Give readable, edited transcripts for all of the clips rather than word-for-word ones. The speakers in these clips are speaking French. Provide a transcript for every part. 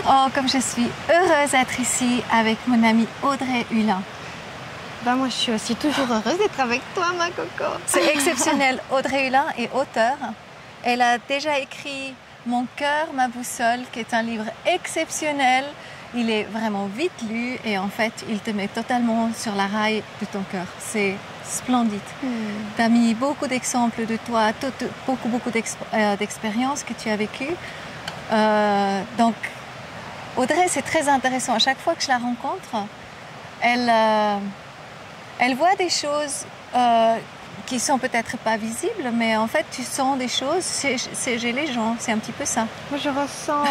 Oh, comme je suis heureuse d'être ici avec mon amie Audrey Hulin. Ben moi, je suis aussi toujours heureuse d'être avec toi, ma coco. C'est exceptionnel. Audrey Hulin est auteure. Elle a déjà écrit Mon cœur, ma boussole, qui est un livre exceptionnel. Il est vraiment vite lu et en fait, il te met totalement sur la raille de ton cœur. C'est splendide. Tu as mis beaucoup d'exemples de toi, beaucoup d'expériences que tu as vécues. Donc, Audrey, c'est très intéressant. À chaque fois que je la rencontre, elle voit des choses qui sont peut-être pas visibles, mais en fait, tu sens des choses chez les gens. C'est un petit peu ça. Moi, je ressens,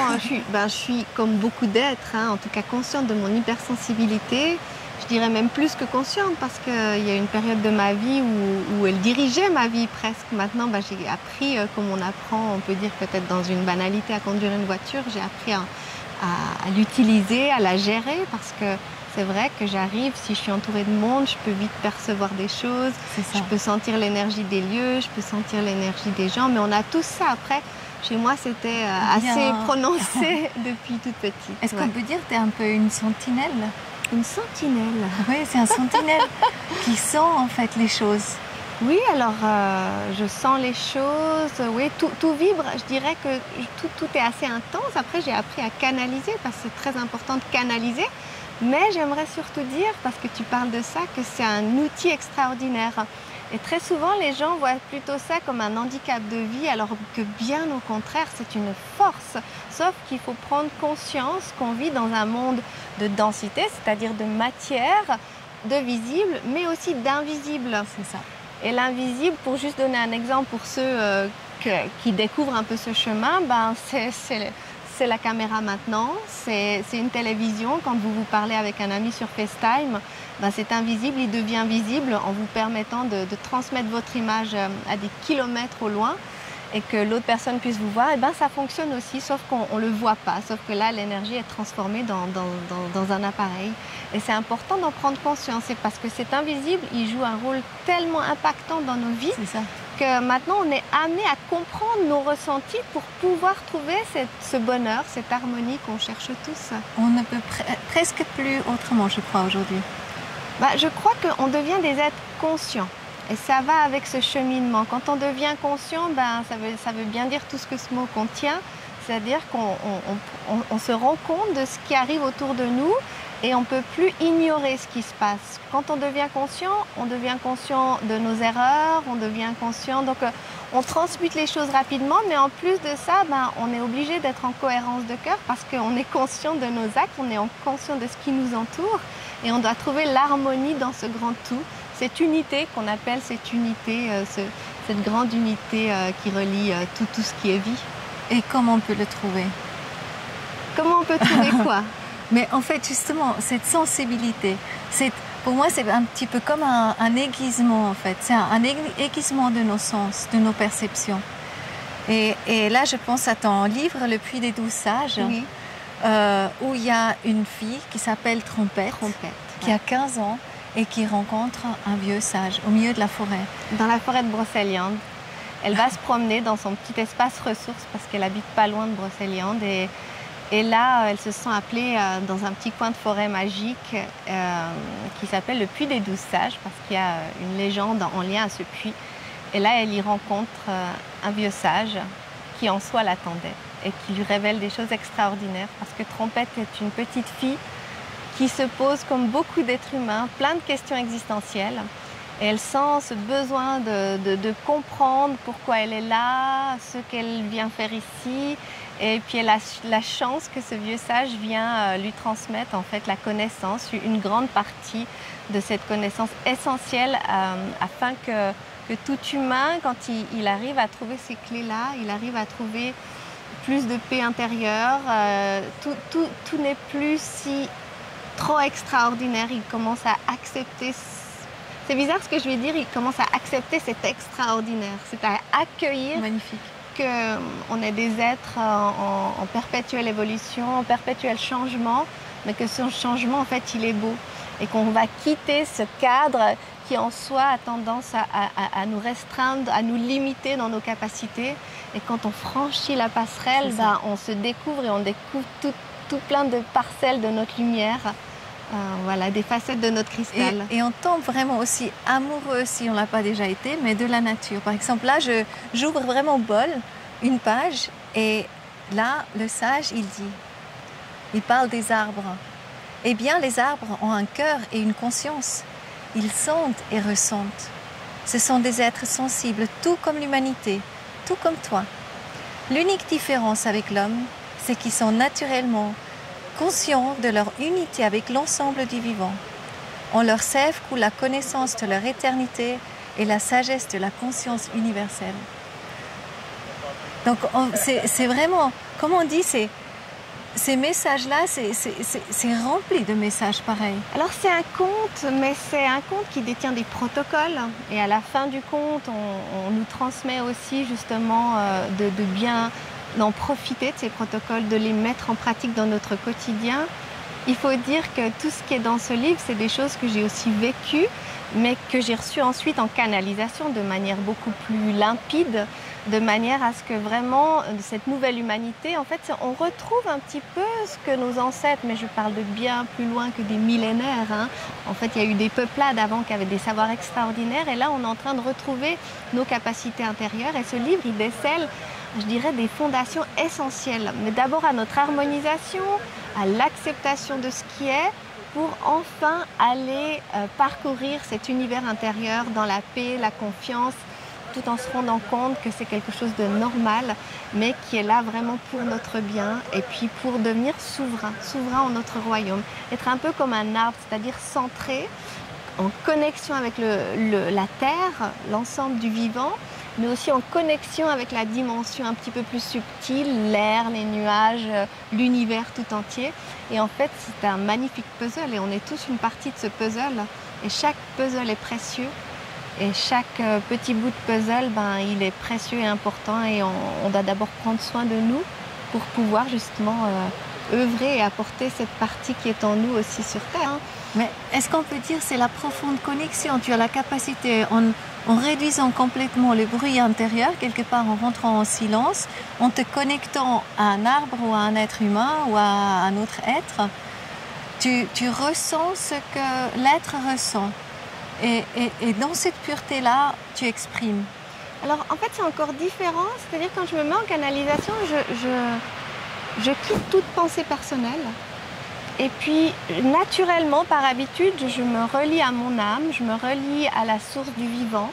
je suis comme beaucoup d'êtres, en tout cas consciente de mon hypersensibilité. Je dirais même plus que consciente parce qu'il y a une période de ma vie où elle dirigeait ma vie presque. Maintenant, j'ai appris, comme on apprend, on peut dire peut-être dans une banalité, à conduire une voiture. J'ai appris à l'utiliser, à la gérer parce que c'est vrai que j'arrive, si je suis entourée de monde, je peux vite percevoir des choses, je peux sentir l'énergie des lieux, je peux sentir l'énergie des gens, mais on a tout ça. Après, chez moi, c'était assez prononcé depuis toute petite. Est-ce qu'on peut dire que tu es un peu une sentinelle? Une sentinelle? Oui, c'est un sentinelle qui sent en fait les choses. Oui, alors je sens les choses, oui, tout vibre. Je dirais que tout est assez intense. Après, j'ai appris à canaliser parce que c'est très important de canaliser. Mais j'aimerais surtout dire, parce que tu parles de ça, que c'est un outil extraordinaire. Et très souvent, les gens voient plutôt ça comme un handicap de vie, alors que bien au contraire, c'est une force. Sauf qu'il faut prendre conscience qu'on vit dans un monde de densité, c'est-à-dire de matière, de visible, mais aussi d'invisible. C'est ça. Et l'invisible, pour juste donner un exemple pour ceux qui découvrent un peu ce chemin, c'est la caméra maintenant, c'est une télévision. Quand vous parlez avec un ami sur FaceTime, c'est invisible, il devient visible en vous permettant de transmettre votre image à des kilomètres au loin et que l'autre personne puisse vous voir. Et ça fonctionne aussi, sauf qu'on ne le voit pas. Sauf que là, l'énergie est transformée dans un appareil. Et c'est important d'en prendre conscience. Et parce que c'est invisible, il joue un rôle tellement impactant dans nos vies. C'est ça. Que maintenant on est amené à comprendre nos ressentis pour pouvoir trouver ce bonheur, cette harmonie qu'on cherche tous. On ne peut presque plus autrement, je crois, aujourd'hui. Je crois qu'on devient des êtres conscients. Et ça va avec ce cheminement. Quand on devient conscient, ça veut bien dire tout ce que ce mot contient. C'est-à-dire qu'on se rend compte de ce qui arrive autour de nous et on ne peut plus ignorer ce qui se passe. Quand on devient conscient de nos erreurs, on devient conscient. Donc on transmute les choses rapidement, mais en plus de ça, on est obligé d'être en cohérence de cœur parce qu'on est conscient de nos actes, on est conscient de ce qui nous entoure et on doit trouver l'harmonie dans ce grand tout, cette unité qu'on appelle cette grande unité qui relie tout ce qui est vie. Et comment on peut le trouver? Comment on peut trouver quoi? Mais en fait, justement, cette sensibilité, pour moi, c'est un petit peu comme un aiguisement, en fait. C'est un aiguisement de nos sens, de nos perceptions. Et là, je pense à ton livre, Le Puits des Douze Sages, oui. Où il y a une fille qui s'appelle Trompette, qui a 15 ans et qui rencontre un vieux sage au milieu de la forêt. Dans la forêt de Brocéliande. Elle va se promener dans son petit espace ressources parce qu'elle habite pas loin de Brocéliande. Et là, elle se sent appelée dans un petit coin de forêt magique qui s'appelle le Puits des Douze Sages parce qu'il y a une légende en lien à ce puits. Et là, elle y rencontre un vieux sage qui en soi l'attendait et qui lui révèle des choses extraordinaires parce que Trompette est une petite fille qui se pose, comme beaucoup d'êtres humains, plein de questions existentielles. Et elle sent ce besoin de comprendre pourquoi elle est là, ce qu'elle vient faire ici. Et puis elle a la chance que ce vieux sage vient lui transmettre en fait la connaissance, une grande partie de cette connaissance essentielle afin que tout humain, quand il arrive à trouver ces clés-là, il arrive à trouver plus de paix intérieure. Tout n'est plus si trop extraordinaire. Il commence à accepter. C'est bizarre ce que je vais dire, il commence à accepter cet extraordinaire, c'est à accueillir. Magnifique. Qu'on est des êtres en perpétuelle évolution, en perpétuel changement, mais que ce changement, en fait, il est beau. Et qu'on va quitter ce cadre qui, en soi, a tendance à nous restreindre, à nous limiter dans nos capacités. Et quand on franchit la passerelle, on se découvre et on découvre tout plein de parcelles de notre lumière. Voilà, des facettes de notre cristal. Et on tombe vraiment aussi amoureux, si on ne l'a pas déjà été, mais de la nature. Par exemple, là, j'ouvre vraiment bol, une page, et là, le sage, il parle des arbres. Eh bien, les arbres ont un cœur et une conscience. Ils sentent et ressentent. Ce sont des êtres sensibles, tout comme l'humanité, tout comme toi. L'unique différence avec l'homme, c'est qu'ils sont naturellement conscients de leur unité avec l'ensemble du vivant. En leur sève coule la connaissance de leur éternité et la sagesse de la conscience universelle. Donc c'est vraiment, comme on dit, ces messages-là, c'est rempli de messages pareils. Alors c'est un conte, mais c'est un conte qui détient des protocoles. Et à la fin du conte, on nous transmet aussi justement de bien d'en profiter de ces protocoles, de les mettre en pratique dans notre quotidien. Il faut dire que tout ce qui est dans ce livre, c'est des choses que j'ai aussi vécues, mais que j'ai reçues ensuite en canalisation de manière beaucoup plus limpide, de manière à ce que vraiment, cette nouvelle humanité, en fait, on retrouve un petit peu ce que nos ancêtres, mais je parle de bien plus loin que des millénaires, hein. En fait, il y a eu des peuplades avant qui avaient des savoirs extraordinaires, et là, on est en train de retrouver nos capacités intérieures, et ce livre, il décèle, je dirais, des fondations essentielles, mais d'abord à notre harmonisation, à l'acceptation de ce qui est, pour enfin aller parcourir cet univers intérieur dans la paix, la confiance, tout en se rendant compte que c'est quelque chose de normal, mais qui est là vraiment pour notre bien, et puis pour devenir souverain en notre royaume. Être un peu comme un arbre, c'est-à-dire centré, en connexion avec la terre, l'ensemble du vivant, mais aussi en connexion avec la dimension un petit peu plus subtile, l'air, les nuages, l'univers tout entier. Et en fait, c'est un magnifique puzzle, et on est tous une partie de ce puzzle, et chaque puzzle est précieux. Et chaque petit bout de puzzle, il est précieux et important, et on doit d'abord prendre soin de nous pour pouvoir justement œuvrer et apporter cette partie qui est en nous aussi sur Terre. Mais est-ce qu'on peut dire que c'est la profonde connexion? Tu as la capacité, en réduisant complètement le bruit intérieur, quelque part en rentrant en silence, en te connectant à un arbre ou à un être humain ou à un autre être, tu ressens ce que l'être ressent. Et dans cette pureté-là, tu exprimes. Alors, en fait, c'est encore différent. C'est-à-dire, quand je me mets en canalisation, je quitte toute pensée personnelle. Et puis, naturellement, par habitude, je me relie à mon âme, je me relie à la source du vivant.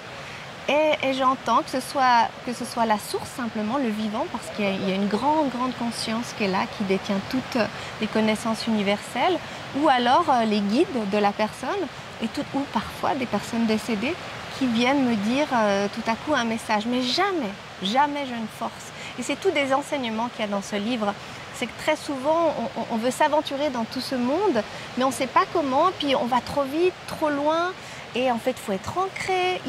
Et j'entends que ce soit la source, simplement, le vivant, parce qu'il y a une grande conscience qui est là, qui détient toutes les connaissances universelles, ou alors les guides de la personne, ou parfois des personnes décédées qui viennent me dire tout à coup un message. Mais jamais je ne force. Et c'est tous des enseignements qu'il y a dans ce livre. C'est que très souvent, on veut s'aventurer dans tout ce monde, mais on ne sait pas comment, puis on va trop vite, trop loin. Et en fait, il faut être ancré,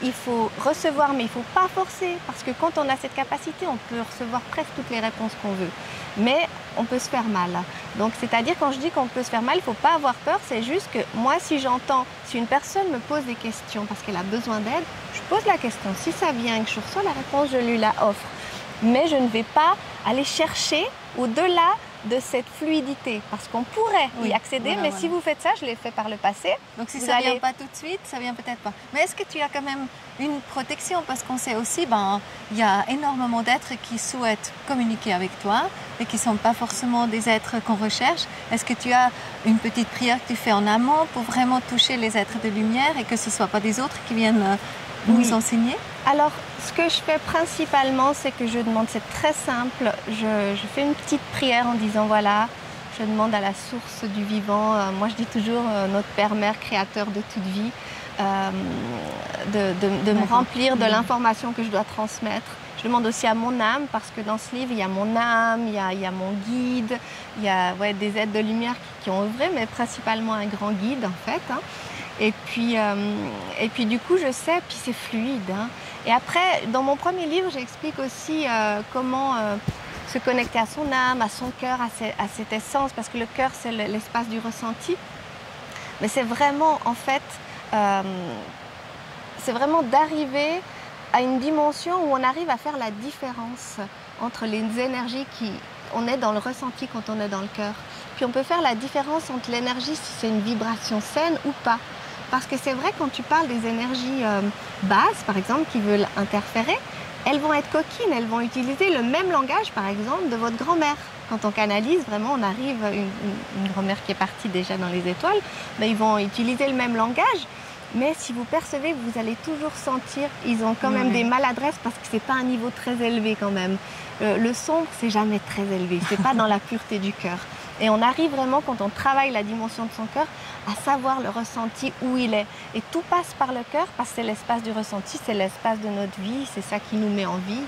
il faut recevoir, mais il ne faut pas forcer. Parce que quand on a cette capacité, on peut recevoir presque toutes les réponses qu'on veut. Mais on peut se faire mal. Donc, c'est-à-dire, quand je dis qu'on peut se faire mal, il ne faut pas avoir peur. C'est juste que moi, si une personne me pose des questions parce qu'elle a besoin d'aide, je pose la question. Si ça vient et que je reçois la réponse, je lui la offre. Mais je ne vais pas aller chercher au-delà de cette fluidité, parce qu'on pourrait y accéder, mais si vous faites ça, je l'ai fait par le passé. Donc si ça ne vient pas tout de suite, ça ne vient peut-être pas. Mais est-ce que tu as quand même une protection? Parce qu'on sait aussi, il y a énormément d'êtres qui souhaitent communiquer avec toi et qui ne sont pas forcément des êtres qu'on recherche. Est-ce que tu as une petite prière que tu fais en amont pour vraiment toucher les êtres de lumière et que ce ne soit pas des autres qui viennent nous enseigner? Alors, ce que je fais principalement, c'est que je demande, c'est très simple, je fais une petite prière en disant, voilà, je demande à la source du vivant, moi je dis toujours notre Père, Mère, Créateur de toute vie, de me remplir de l'information que je dois transmettre. Je demande aussi à mon âme, parce que dans ce livre, il y a mon âme, il y a mon guide, il y a des êtres de lumière qui ont œuvré, mais principalement un grand guide en fait. Hein. Et puis du coup, je sais, puis c'est fluide. Hein. Et après, dans mon premier livre, j'explique aussi comment se connecter à son âme, à son cœur, à cette essence, parce que le cœur, c'est l'espace du ressenti. Mais c'est vraiment, en fait, c'est vraiment d'arriver à une dimension où on arrive à faire la différence entre les énergies on est dans le ressenti quand on est dans le cœur. Puis on peut faire la différence entre l'énergie si c'est une vibration saine ou pas. Parce que c'est vrai, quand tu parles des énergies basses, par exemple, qui veulent interférer, elles vont être coquines, elles vont utiliser le même langage, par exemple, de votre grand-mère. Quand on canalise, vraiment, on arrive, une grand-mère qui est partie déjà dans les étoiles, mais ils vont utiliser le même langage. Mais si vous percevez, vous allez toujours sentir, ils ont quand même des maladresses parce que c'est pas un niveau très élevé quand même. Le sombre, c'est jamais très élevé, c'est pas dans la pureté du cœur. Et on arrive vraiment, quand on travaille la dimension de son cœur, à savoir le ressenti où il est. Et tout passe par le cœur parce que c'est l'espace du ressenti, c'est l'espace de notre vie, c'est ça qui nous met en vie.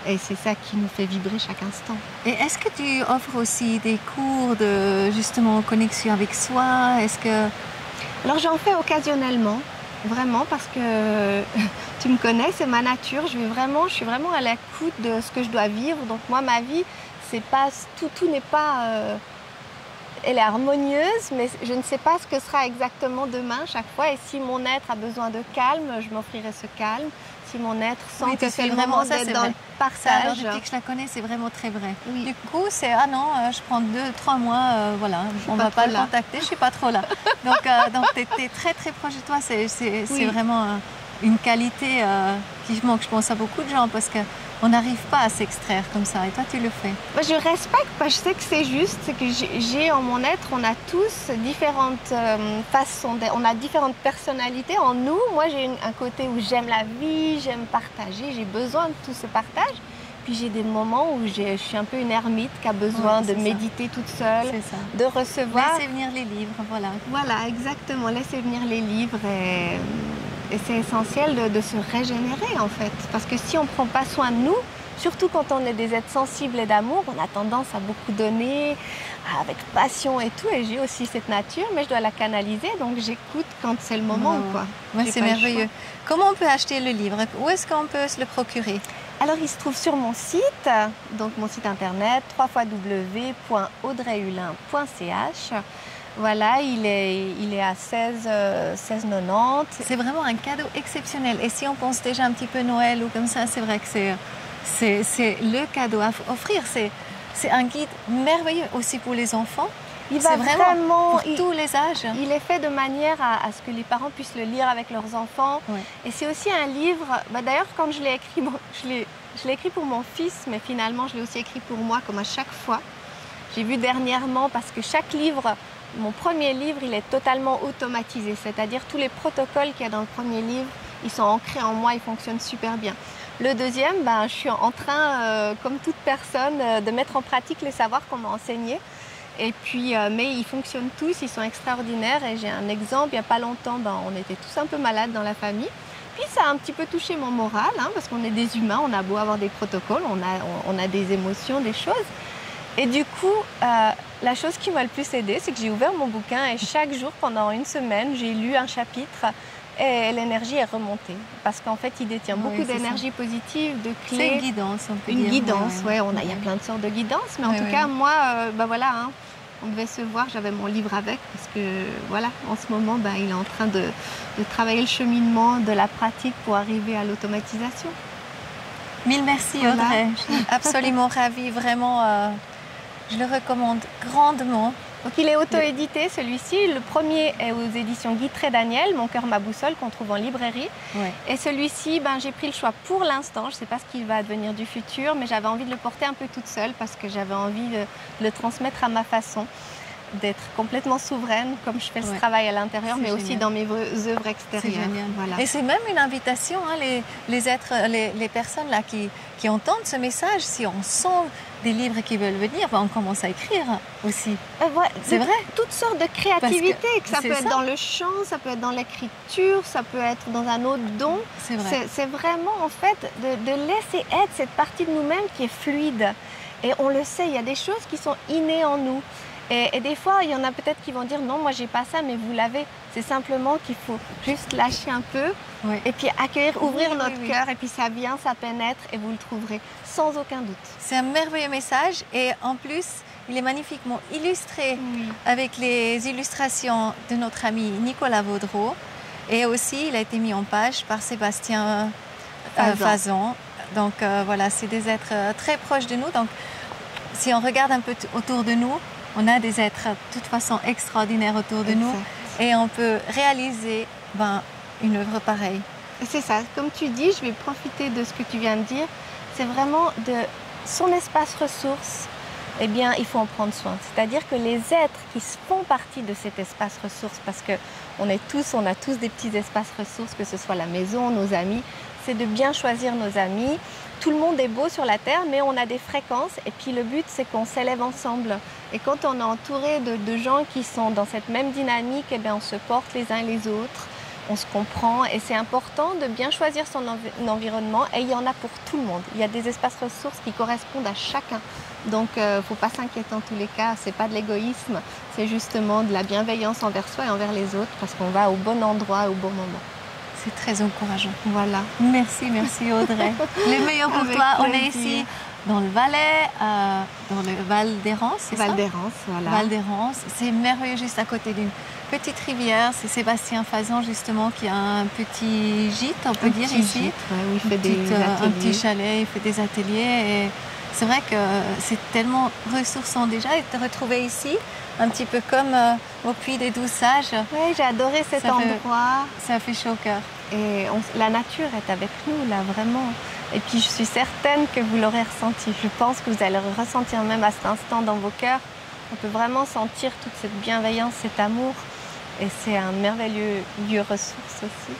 Et c'est ça qui nous fait vibrer chaque instant. Et est-ce que tu offres aussi des cours de justement connexion avec soi? Est-ce que... Alors j'en fais occasionnellement, vraiment, parce que tu me connais, c'est ma nature. Je suis vraiment à l'écoute de ce que je dois vivre. Donc moi, ma vie, c'est pas tout n'est pas... elle est harmonieuse, mais je ne sais pas ce que sera exactement demain chaque fois. Et si mon être a besoin de calme, je m'offrirai ce calme. Si mon être sent que c'est le moment d'être dans le partage. Alors, depuis que je la connais, c'est vraiment très vrai. Oui. Du coup, c'est ah non, je prends 2-3 mois, voilà, on ne va pas le contacter, je suis pas trop là. Donc tu es très très proche de toi. C'est vraiment une qualité qui manque, je pense, à beaucoup de gens parce que on n'arrive pas à s'extraire comme ça, et toi tu le fais. Moi, je respecte, parce que je sais que c'est juste, c'est que j'ai en mon être, on a tous différentes façons, on a différentes personnalités en nous. Moi j'ai un côté où j'aime la vie, j'aime partager, j'ai besoin de tout ce partage. Puis j'ai des moments où je suis un peu une ermite qui a besoin de méditer toute seule, de recevoir. Laisser venir les livres, voilà. Voilà, exactement, laisser venir les livres et c'est essentiel de se régénérer en fait. Parce que si on ne prend pas soin de nous, surtout quand on est des êtres sensibles et d'amour, on a tendance à beaucoup donner, avec passion et tout. Et j'ai aussi cette nature, mais je dois la canaliser, donc j'écoute quand c'est le moment. Quoi. Ouais, c'est merveilleux. Comment on peut acheter le livre? Où est-ce qu'on peut se le procurer? Alors il se trouve sur mon site, donc mon site internet, www.audreyhulin.ch. Voilà, il est à 16,90. C'est vraiment un cadeau exceptionnel. Et si on pense déjà un petit peu Noël ou comme ça, c'est vrai que c'est le cadeau à offrir. C'est un guide merveilleux aussi pour les enfants. Il va vraiment pour tous les âges. Il est fait de manière à ce que les parents puissent le lire avec leurs enfants. Ouais. Et c'est aussi un livre, d'ailleurs quand je l'ai écrit, je l'ai écrit pour mon fils, mais finalement je l'ai aussi écrit pour moi, comme à chaque fois. J'ai vu dernièrement, parce que chaque livre... Mon premier livre, il est totalement automatisé, c'est-à-dire tous les protocoles qu'il y a dans le premier livre, ils sont ancrés en moi, ils fonctionnent super bien. Le deuxième, je suis en train, comme toute personne, de mettre en pratique les savoirs qu'on m'a enseignés. Et puis, mais ils fonctionnent tous, ils sont extraordinaires. Et j'ai un exemple, il n'y a pas longtemps, on était tous un peu malades dans la famille. Puis ça a un petit peu touché mon moral, parce qu'on est des humains, on a beau avoir des protocoles, on a des émotions, des choses. Et du coup, la chose qui m'a le plus aidée, c'est que j'ai ouvert mon bouquin et chaque jour, pendant une semaine, j'ai lu un chapitre et l'énergie est remontée. Parce qu'en fait, il détient beaucoup d'énergie positive, de clés. C'est une guidance, on peut dire. Une guidance, il y a plein de sortes de guidances. Mais en tout cas, moi, voilà, on devait se voir, j'avais mon livre avec. Parce que, voilà, en ce moment, il est en train de travailler le cheminement de la pratique pour arriver à l'automatisation. Mille merci, Audrey. Je suis absolument ravie, vraiment... Je le recommande grandement. Donc il est auto-édité celui-ci. Le premier est aux éditions Guy Trédaniel, Mon cœur, ma boussole, qu'on trouve en librairie. Ouais. Et celui-ci, j'ai pris le choix pour l'instant. Je ne sais pas ce qu'il va advenir du futur, mais j'avais envie de le porter un peu toute seule parce que j'avais envie de le transmettre à ma façon, d'être complètement souveraine, comme je fais ce travail à l'intérieur, mais aussi dans mes œuvres extérieures. Voilà. Et c'est même une invitation, les personnes là qui entendent ce message, si on sent des livres qui veulent venir, on commence à écrire aussi. C'est vrai. Toutes sortes de créativité, que ça peut être dans le chant, ça peut être dans l'écriture, ça peut être dans un autre don. C'est vrai. C'est vraiment en fait de laisser être cette partie de nous-mêmes qui est fluide. Et on le sait, il y a des choses qui sont innées en nous. Et des fois, il y en a peut-être qui vont dire non, moi j'ai pas ça, mais vous l'avez. C'est simplement qu'il faut juste lâcher un peu et puis accueillir, ouvrir notre cœur et puis ça vient, ça pénètre et vous le trouverez sans aucun doute. C'est un merveilleux message et en plus, il est magnifiquement illustré avec les illustrations de notre ami Nicolas Vaudreau et aussi il a été mis en page par Sébastien Fasan. Donc voilà, c'est des êtres très proches de nous. Donc si on regarde un peu autour de nous, on a des êtres de toute façon extraordinaires autour de nous et on peut réaliser une œuvre pareille. C'est ça, comme tu dis, je vais profiter de ce que tu viens de dire. C'est vraiment de son espace ressource, eh bien, il faut en prendre soin. C'est-à-dire que les êtres qui font partie de cet espace ressource, parce qu'on a tous des petits espaces ressources, que ce soit la maison, nos amis, c'est de bien choisir nos amis. Tout le monde est beau sur la Terre, mais on a des fréquences. Et puis le but, c'est qu'on s'élève ensemble. Et quand on est entouré de gens qui sont dans cette même dynamique, eh bien, on se porte les uns les autres, on se comprend. Et c'est important de bien choisir son environnement. Et il y en a pour tout le monde. Il y a des espaces ressources qui correspondent à chacun. Donc, il ne faut pas s'inquiéter en tous les cas. Ce n'est pas de l'égoïsme, c'est justement de la bienveillance envers soi et envers les autres, parce qu'on va au bon endroit, au bon moment. C'est très encourageant. Voilà. Merci Audrey. Le meilleur pour toi. On est ici dans le Valais, dans le Val d'Hérens, c'est ça? Val d'Hérens, voilà. Val d'Hérens. C'est merveilleux, juste à côté d'une petite rivière. C'est Sébastien Fasan justement qui a un petit gîte, on peut dire ici. Gîte, où il fait des ateliers. Un petit chalet, il fait des ateliers. Et c'est vrai que c'est tellement ressourçant déjà de te retrouver ici. Un petit peu comme au Puy des Douze Sages. Oui, j'ai adoré cet endroit. Ça fait chaud au cœur. Et la nature est avec nous, là, vraiment. Et puis, je suis certaine que vous l'aurez ressenti. Je pense que vous allez le ressentir même à cet instant dans vos cœurs. On peut vraiment sentir toute cette bienveillance, cet amour. Et c'est un merveilleux lieu ressource aussi.